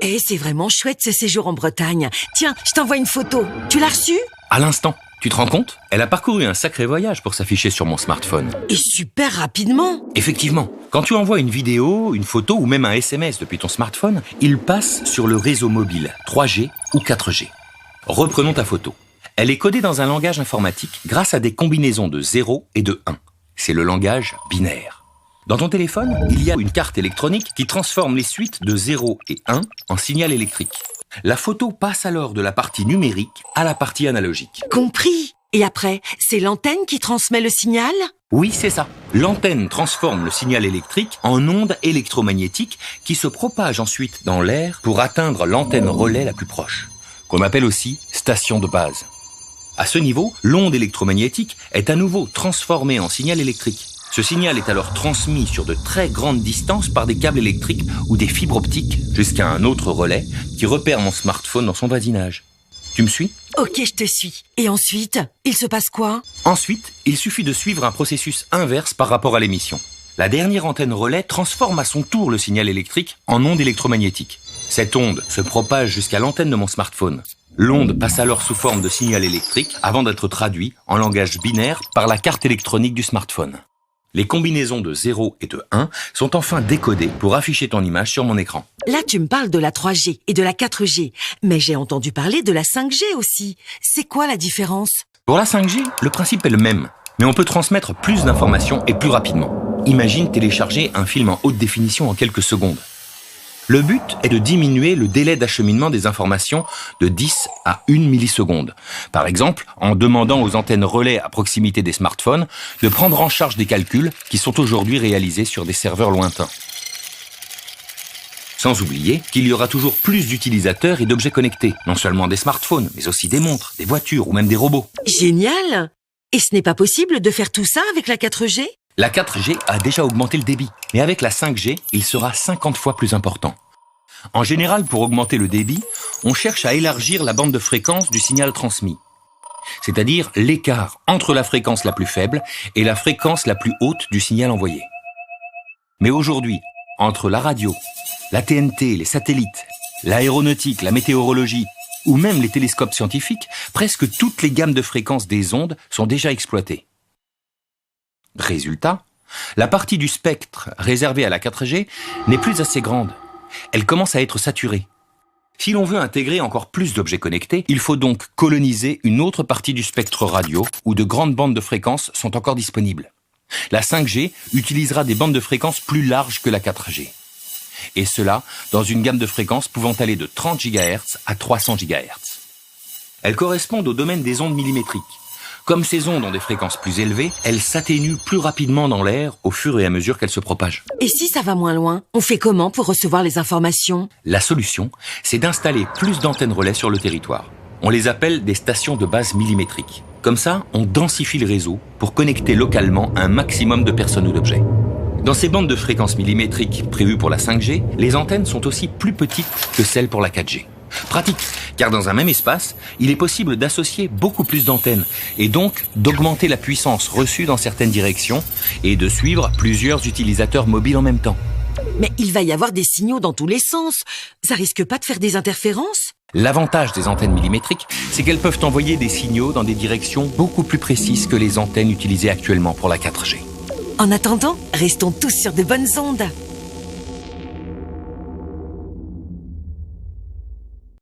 Eh, c'est vraiment chouette ce séjour en Bretagne. Tiens, je t'envoie une photo. Tu l'as reçue? À l'instant. Tu te rends compte? Elle a parcouru un sacré voyage pour s'afficher sur mon smartphone. Et super rapidement. Effectivement, quand tu envoies une vidéo, une photo ou même un SMS depuis ton smartphone, il passe sur le réseau mobile 3G ou 4G. Reprenons ta photo. Elle est codée dans un langage informatique grâce à des combinaisons de 0 et de 1. C'est le langage binaire. Dans ton téléphone, il y a une carte électronique qui transforme les suites de 0 et 1 en signal électrique. La photo passe alors de la partie numérique à la partie analogique. Compris. Et après, c'est l'antenne qui transmet le signal? Oui, c'est ça. L'antenne transforme le signal électrique en onde électromagnétique qui se propage ensuite dans l'air pour atteindre l'antenne relais la plus proche, qu'on appelle aussi station de base. À ce niveau, l'onde électromagnétique est à nouveau transformée en signal électrique. Ce signal est alors transmis sur de très grandes distances par des câbles électriques ou des fibres optiques jusqu'à un autre relais qui repère mon smartphone dans son voisinage. Tu me suis? Ok, je te suis. Et ensuite, il se passe quoi? Ensuite, il suffit de suivre un processus inverse par rapport à l'émission. La dernière antenne relais transforme à son tour le signal électrique en onde électromagnétique. Cette onde se propage jusqu'à l'antenne de mon smartphone. L'onde passe alors sous forme de signal électrique avant d'être traduit en langage binaire par la carte électronique du smartphone. Les combinaisons de 0 et de 1 sont enfin décodées pour afficher ton image sur mon écran. Là, tu me parles de la 3G et de la 4G, mais j'ai entendu parler de la 5G aussi. C'est quoi la différence? Pour la 5G, le principe est le même, mais on peut transmettre plus d'informations et plus rapidement. Imagine télécharger un film en haute définition en quelques secondes. Le but est de diminuer le délai d'acheminement des informations de 10 à 1 milliseconde. Par exemple, en demandant aux antennes relais à proximité des smartphones de prendre en charge des calculs qui sont aujourd'hui réalisés sur des serveurs lointains. Sans oublier qu'il y aura toujours plus d'utilisateurs et d'objets connectés, non seulement des smartphones, mais aussi des montres, des voitures ou même des robots. Génial! Et ce n'est pas possible de faire tout ça avec la 4G? La 4G a déjà augmenté le débit, mais avec la 5G, il sera 50 fois plus important. En général, pour augmenter le débit, on cherche à élargir la bande de fréquence du signal transmis, c'est-à-dire l'écart entre la fréquence la plus faible et la fréquence la plus haute du signal envoyé. Mais aujourd'hui, entre la radio, la TNT, les satellites, l'aéronautique, la météorologie ou même les télescopes scientifiques, presque toutes les gammes de fréquences des ondes sont déjà exploitées. Résultat, la partie du spectre réservée à la 4G n'est plus assez grande. Elle commence à être saturée. Si l'on veut intégrer encore plus d'objets connectés, il faut donc coloniser une autre partie du spectre radio où de grandes bandes de fréquences sont encore disponibles. La 5G utilisera des bandes de fréquences plus larges que la 4G. Et cela dans une gamme de fréquences pouvant aller de 30 GHz à 300 GHz. Elles correspondent au domaine des ondes millimétriques. Comme ces ondes ont des fréquences plus élevées, elles s'atténuent plus rapidement dans l'air au fur et à mesure qu'elles se propagent. Et si ça va moins loin, on fait comment pour recevoir les informations? La solution, c'est d'installer plus d'antennes relais sur le territoire. On les appelle des stations de base millimétriques. Comme ça, on densifie le réseau pour connecter localement un maximum de personnes ou d'objets. Dans ces bandes de fréquences millimétriques prévues pour la 5G, les antennes sont aussi plus petites que celles pour la 4G. Pratique, car dans un même espace, il est possible d'associer beaucoup plus d'antennes et donc d'augmenter la puissance reçue dans certaines directions et de suivre plusieurs utilisateurs mobiles en même temps. Mais il va y avoir des signaux dans tous les sens. Ça risque pas de faire des interférences? L'avantage des antennes millimétriques, c'est qu'elles peuvent envoyer des signaux dans des directions beaucoup plus précises que les antennes utilisées actuellement pour la 4G. En attendant, restons tous sur de bonnes ondes.